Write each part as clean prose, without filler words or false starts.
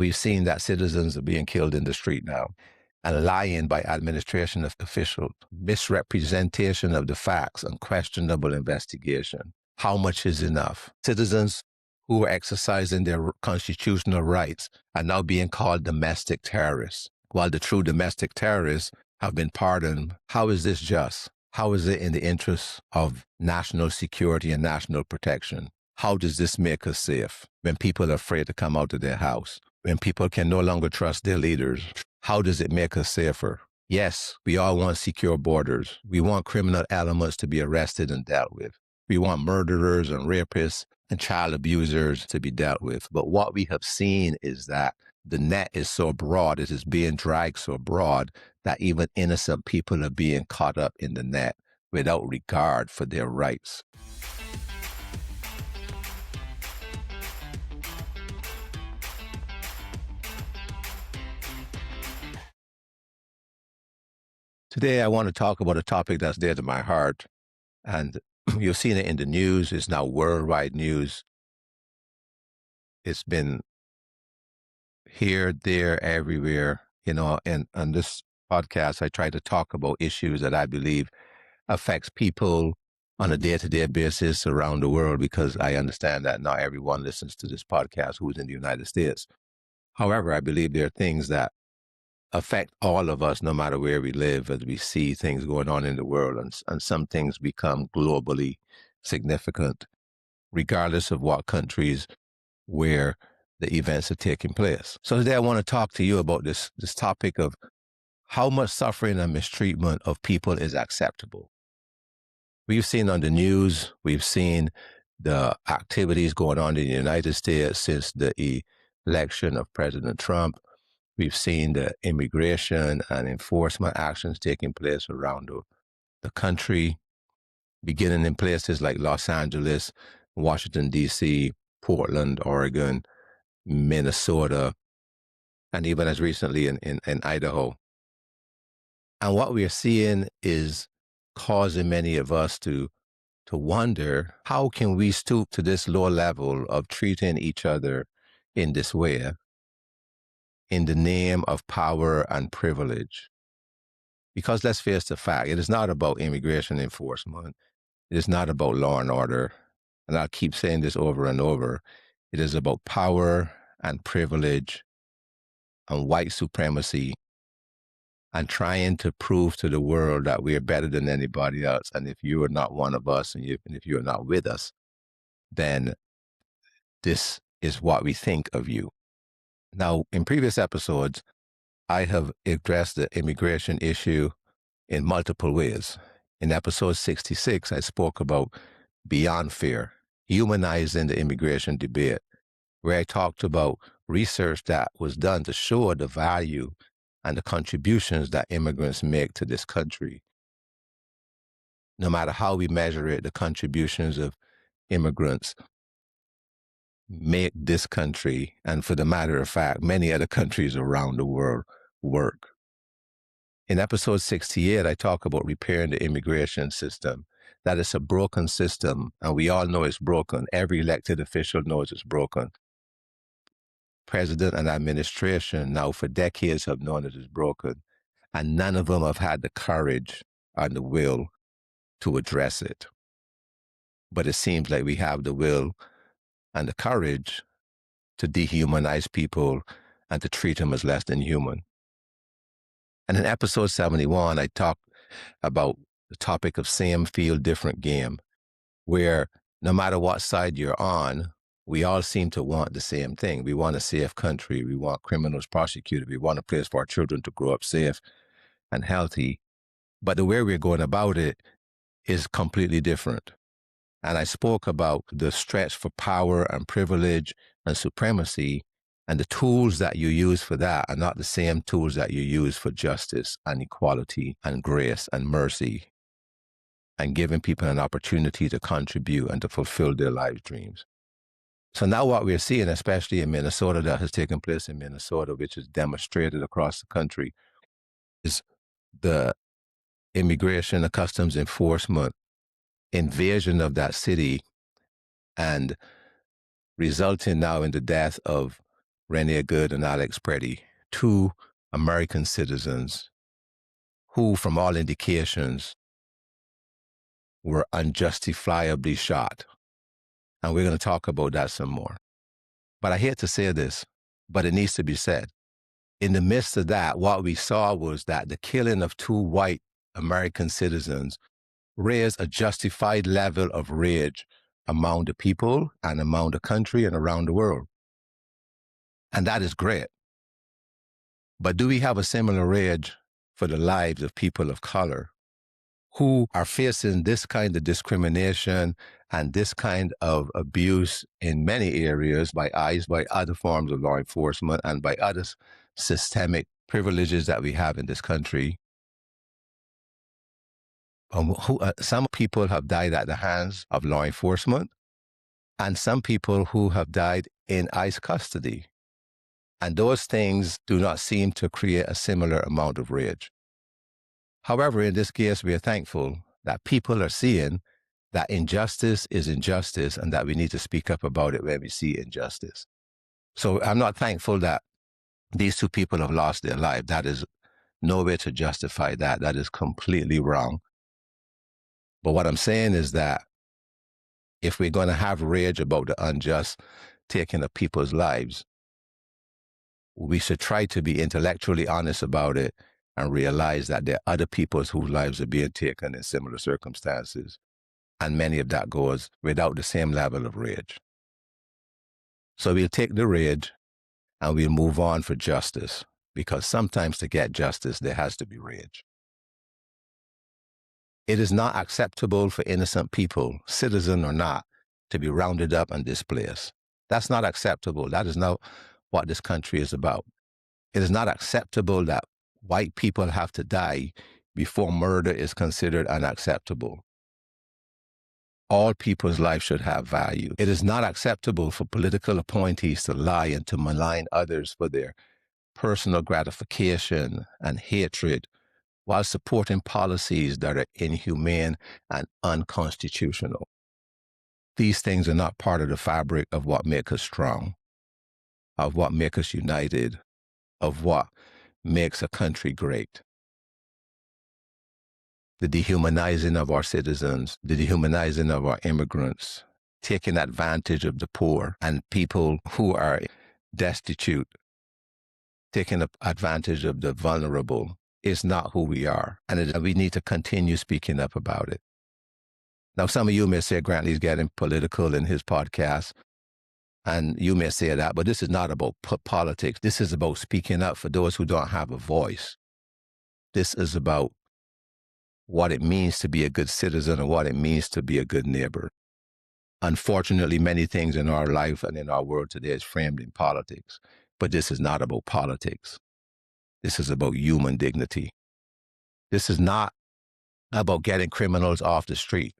We've seen that citizens are being killed in the street now, and lying by administration officials, misrepresentation of the facts, and questionable investigation. How much is enough? Citizens who are exercising their constitutional rights are now being called domestic terrorists, while the true domestic terrorists have been pardoned. How is this just? How is it in the interest of national security and national protection? How does this make us safe when people are afraid to come out of their house? When people can no longer trust their leaders? How does it make us safer? Yes, we all want secure borders. We want criminal elements to be arrested and dealt with. We want murderers and rapists and child abusers to be dealt with. But what we have seen is that the net is so broad, it is being dragged so broad that even innocent people are being caught up in the net without regard for their rights. Today, I want to talk about a topic that's dear to my heart, and you've seen it in the news. It's now worldwide news. It's been here, there, everywhere, and on this podcast, I try to talk about issues that I believe affects people on a day-to-day basis around the world, because I understand that not everyone listens to this podcast who's in the United States. However, I believe there are things that affect all of us, no matter where we live, as we see things going on in the world, and some things become globally significant, regardless of what countries where the events are taking place. So today I want to talk to you about this topic of how much suffering and mistreatment of people is acceptable. We've seen on the news, we've seen the activities going on in the United States since the election of President Trump. We've seen the immigration and enforcement actions taking place around the country, beginning in places like Los Angeles, Washington, D.C., Portland, Oregon, Minnesota, and even as recently in Idaho. And what we are seeing is causing many of us to wonder, how can we stoop to this low level of treating each other in this way, in the name of power and privilege? Because let's face the fact, it is not about immigration enforcement. It is not about law and order. And I'll keep saying this over and over. It is about power and privilege and white supremacy, and trying to prove to the world that we are better than anybody else. And if you are not one of us, and if you are not with us, then this is what we think of you. Now, in previous episodes, I have addressed the immigration issue in multiple ways. In episode 66, I spoke about beyond fear, humanizing the immigration debate, where I talked about research that was done to show the value and the contributions that immigrants make to this country. No matter how we measure it, the contributions of immigrants make this country, and for the matter of fact, many other countries around the world, work. In episode 68, I talk about repairing the immigration system. That is a broken system, and we all know it's broken. Every elected official knows it's broken. President and administration now for decades have known it is broken, and none of them have had the courage and the will to address it. But it seems like we have the will and the courage to dehumanize people and to treat them as less than human. And in episode 71, I talked about the topic of same field, different game, where no matter what side you're on, we all seem to want the same thing. We want a safe country. We want criminals prosecuted. We want a place for our children to grow up safe and healthy. But the way we're going about it is completely different. And I spoke about the stretch for power and privilege and supremacy, and the tools that you use for that are not the same tools that you use for justice and equality and grace and mercy and giving people an opportunity to contribute and to fulfill their life dreams. So now what we're seeing, especially in Minnesota, that has taken place in Minnesota, which is demonstrated across the country, is the immigration and customs enforcement invasion of that city, and resulting now in the death of Renee and Alex Pretti, two American citizens who, from all indications, were unjustifiably shot. And we're going to talk about that some more. But I hate to say this, but it needs to be said. In the midst of that, what we saw was that the killing of two white American citizens raised a justified level of rage among the people and among the country and around the world. And that is great. But do we have a similar rage for the lives of people of color who are facing this kind of discrimination and this kind of abuse in many areas by ICE, by other forms of law enforcement, and by other systemic privileges that we have in this country? Some people have died at the hands of law enforcement, and some people who have died in ICE custody. And those things do not seem to create a similar amount of rage. However, in this case, we are thankful that people are seeing that injustice is injustice and that we need to speak up about it when we see injustice. So I'm not thankful that these two people have lost their life. That is no way to justify that. That is completely wrong. But what I'm saying is that if we're going to have rage about the unjust taking of people's lives, we should try to be intellectually honest about it and realize that there are other people whose lives are being taken in similar circumstances. And many of that goes without the same level of rage. So we'll take the rage and we'll move on for justice, because sometimes to get justice, there has to be rage. It is not acceptable for innocent people, citizen or not, to be rounded up and displaced. That's not acceptable. That is not what this country is about. It is not acceptable that white people have to die before murder is considered unacceptable. All people's lives should have value. It is not acceptable for political appointees to lie and to malign others for their personal gratification and hatred while supporting policies that are inhumane and unconstitutional. These things are not part of the fabric of what makes us strong, of what makes us united, of what makes a country great. The dehumanizing of our citizens, the dehumanizing of our immigrants, taking advantage of the poor and people who are destitute, taking advantage of the vulnerable is not who we are. And we need to continue speaking up about it. Now, some of you may say Grantley's getting political in his podcast, and you may say that, but this is not about politics. This is about speaking up for those who don't have a voice. This is about what it means to be a good citizen and what it means to be a good neighbor. Unfortunately, many things in our life and in our world today is framed in politics, but this is not about politics. This is about human dignity. This is not about getting criminals off the street,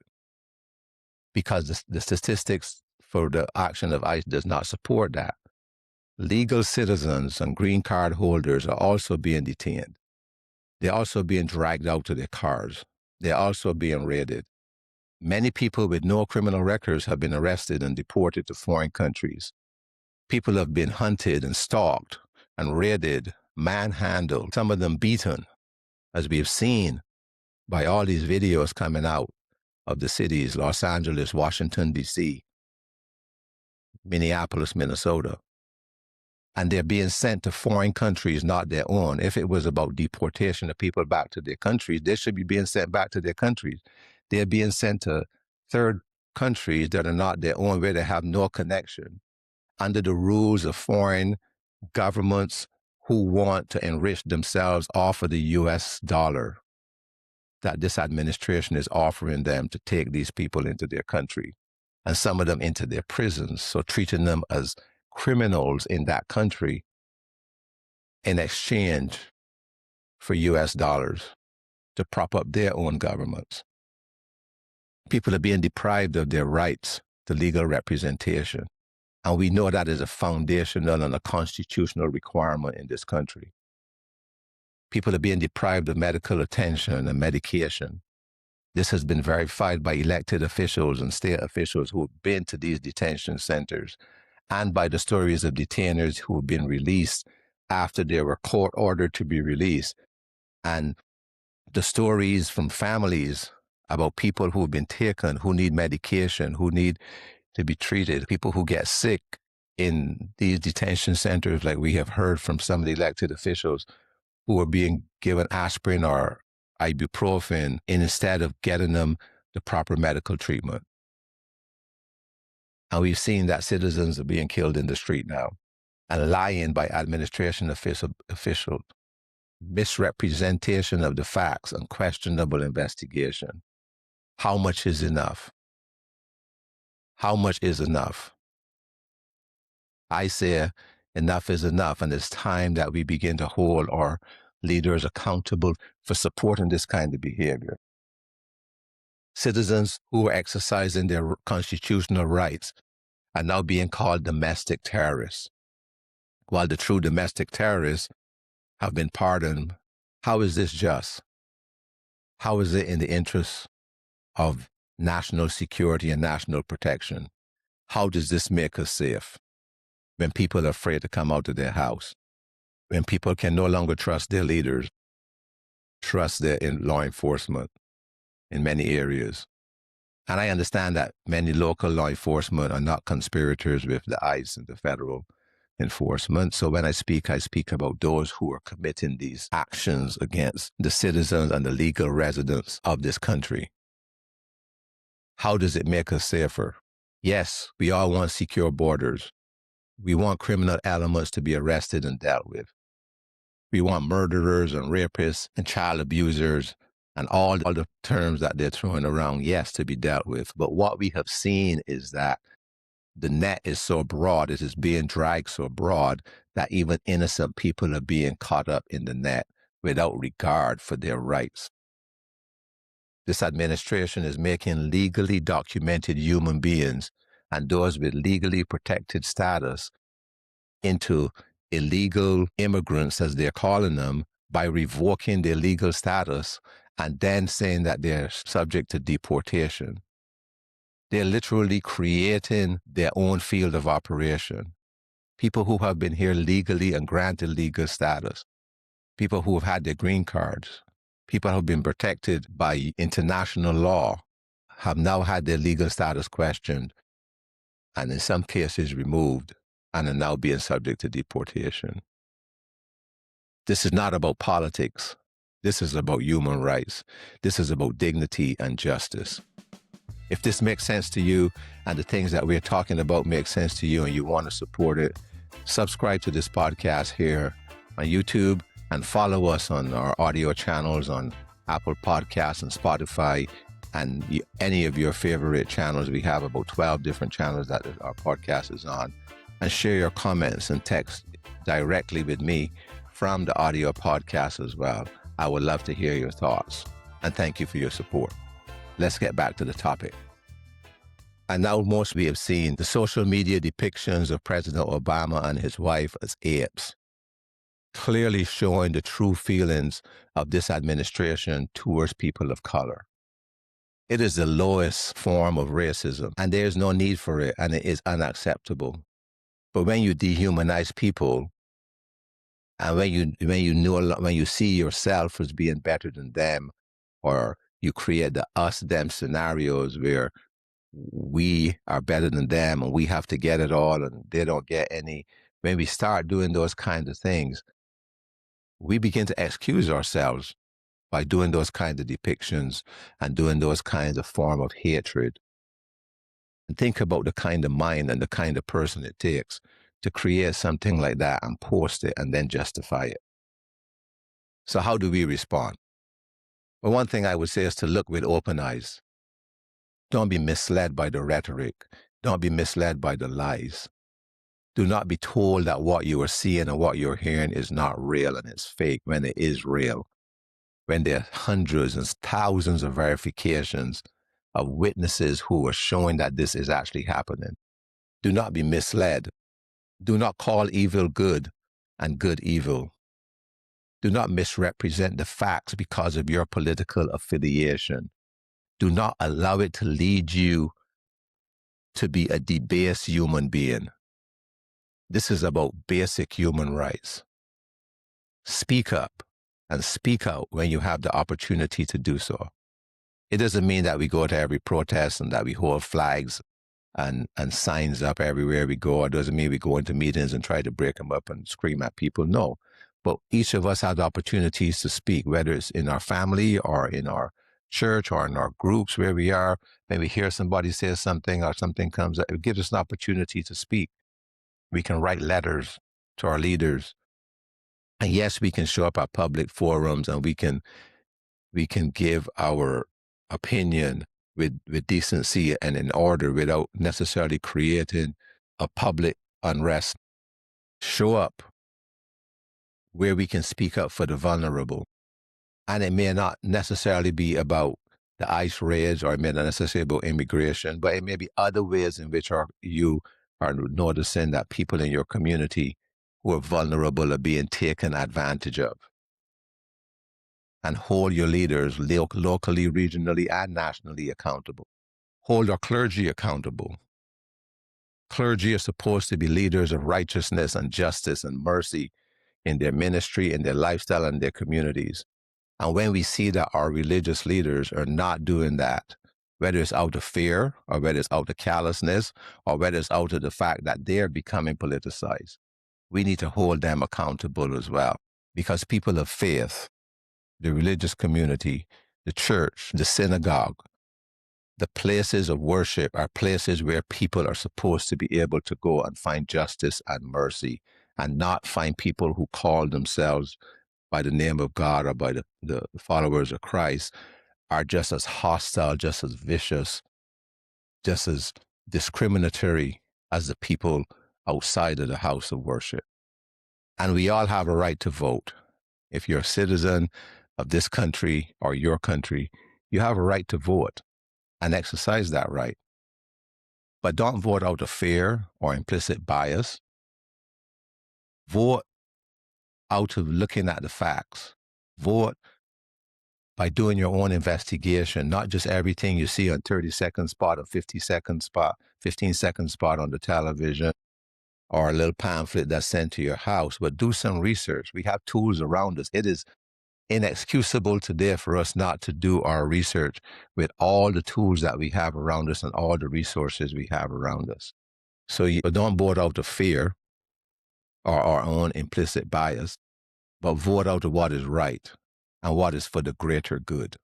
because the statistics for the action of ICE does not support that. Legal citizens and green card holders are also being detained. They're also being dragged out to their cars. They're also being raided. Many people with no criminal records have been arrested and deported to foreign countries. People have been hunted and stalked and raided, manhandled, some of them beaten, as we have seen by all these videos coming out of the cities, Los Angeles, Washington, D.C., Minneapolis, Minnesota. And they're being sent to foreign countries, not their own. If it was about deportation of people back to their countries, they should be being sent back to their countries. They're being sent to third countries that are not their own, where they have no connection, under the rules of foreign governments who want to enrich themselves off of the U.S. dollar that this administration is offering them to take these people into their country, and some of them into their prisons, so treating them as criminals in that country in exchange for U.S. dollars to prop up their own governments. People are being deprived of their rights to legal representation, and we know that is a foundational and a constitutional requirement in this country. People are being deprived of medical attention and medication. This has been verified by elected officials and state officials who have been to these detention centers and by the stories of detainers who have been released after they were court ordered to be released, and the stories from families about people who have been taken, who need medication, who need to be treated, people who get sick in these detention centers, like we have heard from some of the elected officials who are being given aspirin or ibuprofen instead of getting them the proper medical treatment. And we've seen that citizens are being killed in the street now, and lying by administration officials, misrepresentation of the facts, and questionable investigation. How much is enough? How much is enough? I say enough is enough, and it's time that we begin to hold our leaders accountable for supporting this kind of behavior. Citizens who are exercising their constitutional rights are now being called domestic terrorists, while the true domestic terrorists have been pardoned. How is this just? How is it in the interest of national security and national protection? How does this make us safe when people are afraid to come out of their house, when people can no longer trust their leaders, trust their law enforcement in many areas? And I understand that many local law enforcement are not conspirators with the ICE and the federal enforcement. So when I speak about those who are committing these actions against the citizens and the legal residents of this country. How does it make us safer? Yes, we all want secure borders. We want criminal elements to be arrested and dealt with. We want murderers and rapists and child abusers and all the terms that they're throwing around, yes, to be dealt with. But what we have seen is that the net is so broad, it is being dragged so broad that even innocent people are being caught up in the net without regard for their rights. This administration is making legally documented human beings and those with legally protected status into illegal immigrants, as they're calling them, by revoking their legal status and then saying that they're subject to deportation. They're literally creating their own field of operation. People who have been here legally and granted legal status, people who have had their green cards, people who have been protected by international law, have now had their legal status questioned and in some cases removed and are now being subject to deportation. This is not about politics. This is about human rights. This is about dignity and justice. If this makes sense to you and the things that we're talking about make sense to you and you want to support it, subscribe to this podcast here on YouTube and follow us on our audio channels on Apple Podcasts and Spotify and any of your favorite channels. We have about 12 different channels that our podcast is on. And share your comments and text directly with me from the audio podcast as well. I would love to hear your thoughts. And thank you for your support. Let's get back to the topic. And now most we have seen the social media depictions of President Obama and his wife as apes, clearly showing the true feelings of this administration towards people of color. It is the lowest form of racism, and there is no need for it, and it is unacceptable. But when you dehumanize people, and when you see yourself as being better than them, or you create the us-them scenarios where we are better than them and we have to get it all and they don't get any, when we start doing those kinds of things, we begin to excuse ourselves by doing those kinds of depictions and doing those kinds of form of hatred. And think about the kind of mind and the kind of person it takes to create something like that and post it and then justify it. So how do we respond? Well, one thing I would say is to look with open eyes. Don't be misled by the rhetoric. Don't be misled by the lies. Do not be told that what you are seeing and what you're hearing is not real and it's fake when it is real. When there are hundreds and thousands of verifications of witnesses who are showing that this is actually happening. Do not be misled. Do not call evil good and good evil. Do not misrepresent the facts because of your political affiliation. Do not allow it to lead you to be a debased human being. This is about basic human rights. Speak up and speak out when you have the opportunity to do so. It doesn't mean that we go to every protest and that we hold flags and signs up everywhere we go. It doesn't mean we go into meetings and try to break them up and scream at people. No. But each of us has opportunities to speak, whether it's in our family or in our church or in our groups where we are. Maybe hear somebody say something or something comes up. It gives us an opportunity to speak. We can write letters to our leaders. And yes, we can show up at public forums and we can give our opinion with decency and in order without necessarily creating a public unrest. Show up where we can speak up for the vulnerable. And it may not necessarily be about the ICE raids or it may not necessarily be about immigration, but it may be other ways in which you are noticing that people in your community who are vulnerable are being taken advantage of. And hold your leaders locally, regionally, and nationally accountable. Hold our clergy accountable. Clergy are supposed to be leaders of righteousness and justice and mercy in their ministry, in their lifestyle, and their communities. And when we see that our religious leaders are not doing that, whether it's out of fear or whether it's out of callousness or whether it's out of the fact that they're becoming politicized, we need to hold them accountable as well. Because people of faith, the religious community, the church, the synagogue, the places of worship are places where people are supposed to be able to go and find justice and mercy and not find people who call themselves by the name of God or by the followers of Christ are just as hostile, just as vicious, just as discriminatory as the people outside of the house of worship. And we all have a right to vote. If you're a citizen of this country or your country, you have a right to vote and exercise that right. But don't vote out of fear or implicit bias. Vote out of looking at the facts. Vote by doing your own investigation, not just everything you see on 30-second spot or 50-second spot, 15-second spot on the television or a little pamphlet that's sent to your house, but do some research. We have tools around us. It is inexcusable today for us not to do our research with all the tools that we have around us and all the resources we have around us. So you don't vote out of fear or our own implicit bias, but vote out of what is right and what is for the greater good.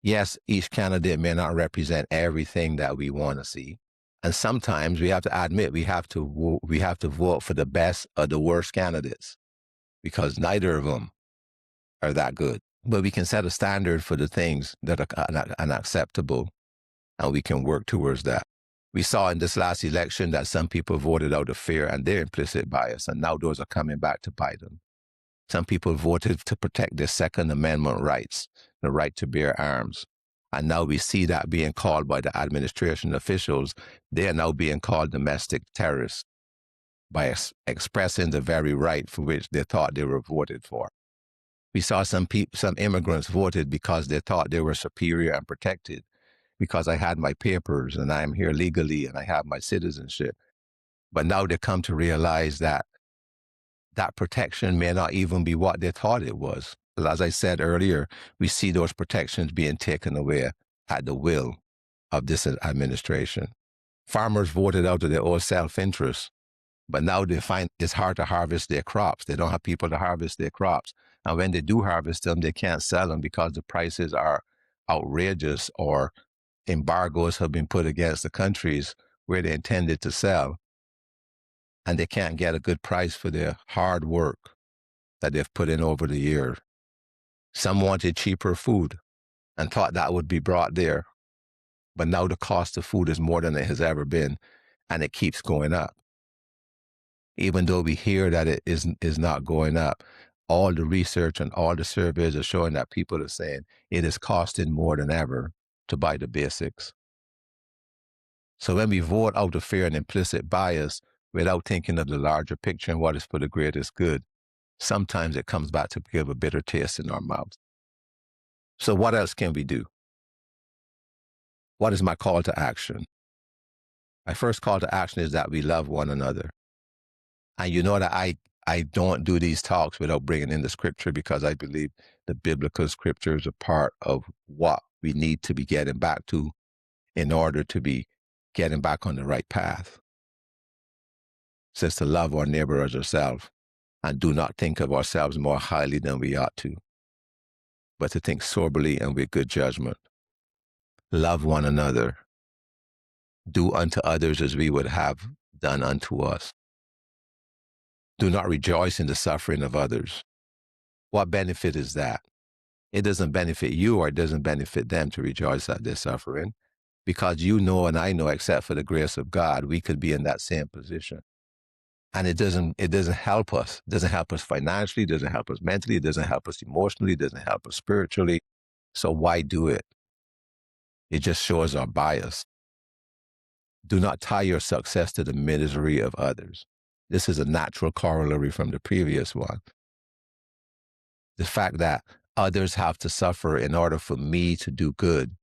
Yes, each candidate may not represent everything that we want to see. And sometimes we have to admit we have to vote for the best or the worst candidates because neither of them are that good. But we can set a standard for the things that are unacceptable and we can work towards that. We saw in this last election that some people voted out of fear and their implicit bias, and now those are coming back to bite them. Some people voted to protect their Second Amendment rights, the right to bear arms. And now we see that being called by the administration officials, they are now being called domestic terrorists by expressing the very right for which they thought they were voted for. We saw some immigrants voted because they thought they were superior and protected, because I had my papers and I'm here legally and I have my citizenship. But now they come to realize that that protection may not even be what they thought it was. As I said earlier, we see those protections being taken away at the will of this administration. Farmers voted out of their own self-interest, but now they find it's hard to harvest their crops. They don't have people to harvest their crops. And when they do harvest them, they can't sell them because the prices are outrageous or embargoes have been put against the countries where they intended to sell. And they can't get a good price for their hard work that they've put in over the years. Some wanted cheaper food and thought that would be brought there. But now the cost of food is more than it has ever been, and it keeps going up. Even though we hear that it is not going up, all the research and all the surveys are showing that people are saying it is costing more than ever to buy the basics. So when we vote out of fear and implicit bias without thinking of the larger picture and what is for the greatest good, sometimes it comes back to give a bitter taste in our mouths. So what else can we do? What is my call to action? My first call to action is that we love one another. And you know that I don't do these talks without bringing in the scripture, because I believe the biblical scriptures are part of what we need to be getting back to in order to be getting back on the right path. It says to love our neighbor as ourselves, and do not think of ourselves more highly than we ought to, but to think soberly and with good judgment. Love one another. Do unto others as we would have done unto us. Do not rejoice in the suffering of others. What benefit is that? It doesn't benefit you, or it doesn't benefit them to rejoice at their suffering, because you know and I know, except for the grace of God, we could be in that same position. And it doesn't help us. It doesn't help us financially, it doesn't help us mentally, it doesn't help us emotionally, it doesn't help us spiritually. So why do it? It just shows our bias. Do not tie your success to the misery of others. This is a natural corollary from the previous one. The fact that others have to suffer in order for me to do good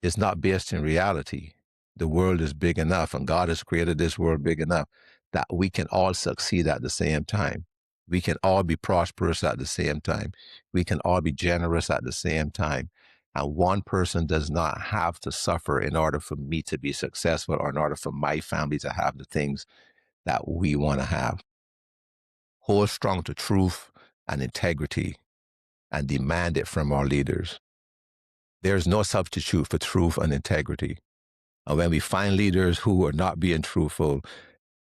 is not based in reality. The world is big enough, and God has created this world big enough that we can all succeed at the same time. We can all be prosperous at the same time. We can all be generous at the same time. And one person does not have to suffer in order for me to be successful, or in order for my family to have the things that we want to have. Hold strong to truth and integrity and demand it from our leaders. There is no substitute for truth and integrity. And when we find leaders who are not being truthful,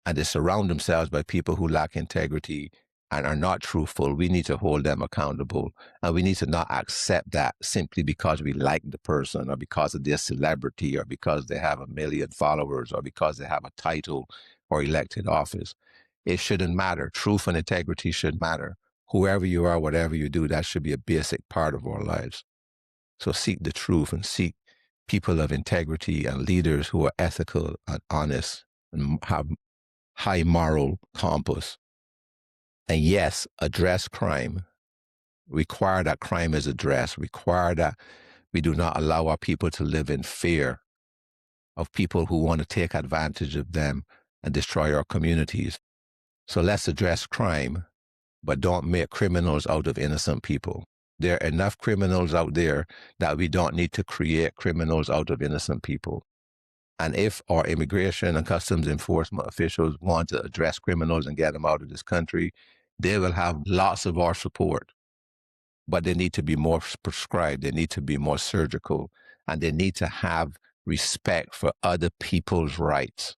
and they surround themselves by people who lack integrity and are not truthful, we need to hold them accountable. And we need to not accept that simply because we like the person, or because of their celebrity, or because they have 1 million followers, or because they have a title or elected office. It shouldn't matter. Truth and integrity should matter. Whoever you are, whatever you do, that should be a basic part of our lives. So seek the truth, and seek people of integrity and leaders who are ethical and honest and have high moral compass. And yes, address crime. Require that crime is addressed. Require that we do not allow our people to live in fear of people who want to take advantage of them and destroy our communities. So let's address crime, but don't make criminals out of innocent people. There are enough criminals out there that we don't need to create criminals out of innocent people. And if our immigration and customs enforcement officials want to address criminals and get them out of this country, they will have lots of our support. But they need to be more prescribed, they need to be more surgical, and they need to have respect for other people's rights.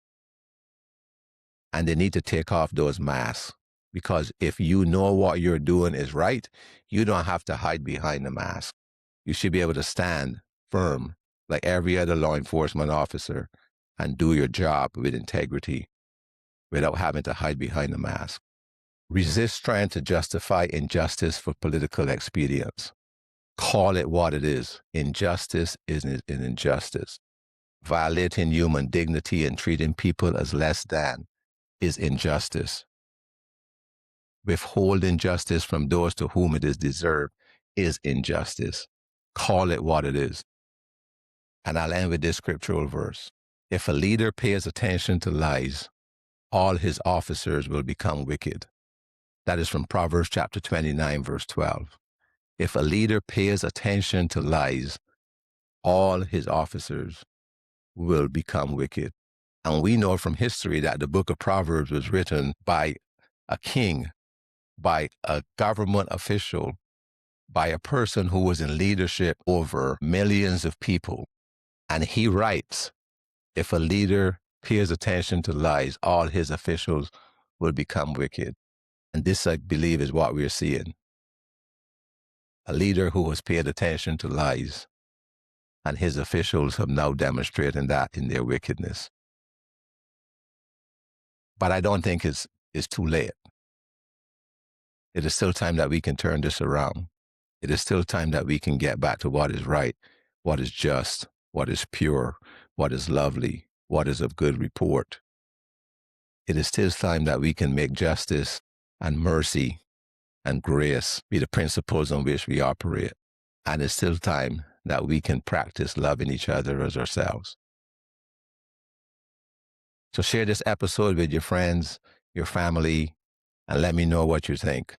And they need to take off those masks. Because if you know what you're doing is right, you don't have to hide behind the mask. You should be able to stand firm like every other law enforcement officer and do your job with integrity without having to hide behind the mask. Resist trying to justify injustice for political expedience. Call it what it is. Injustice is an injustice. Violating human dignity and treating people as less than is injustice. Withholding justice from those to whom it is deserved is injustice. Call it what it is. And I'll end with this scriptural verse. If a leader pays attention to lies, all his officers will become wicked. That is from Proverbs chapter 29, verse 12. If a leader pays attention to lies, all his officers will become wicked. And we know from history that the book of Proverbs was written by a king, by a government official, by a person who was in leadership over millions of people. And he writes, if a leader pays attention to lies, all his officials will become wicked. And this, I believe, is what we're seeing. A leader who has paid attention to lies, and his officials have now demonstrated that in their wickedness. But I don't think it's too late. It is still time that we can turn this around. It is still time that we can get back to what is right, what is just, what is pure, what is lovely, what is of good report. It is still time that we can make justice and mercy and grace be the principles on which we operate. And it's still time that we can practice loving each other as ourselves. So share this episode with your friends, your family, and let me know what you think.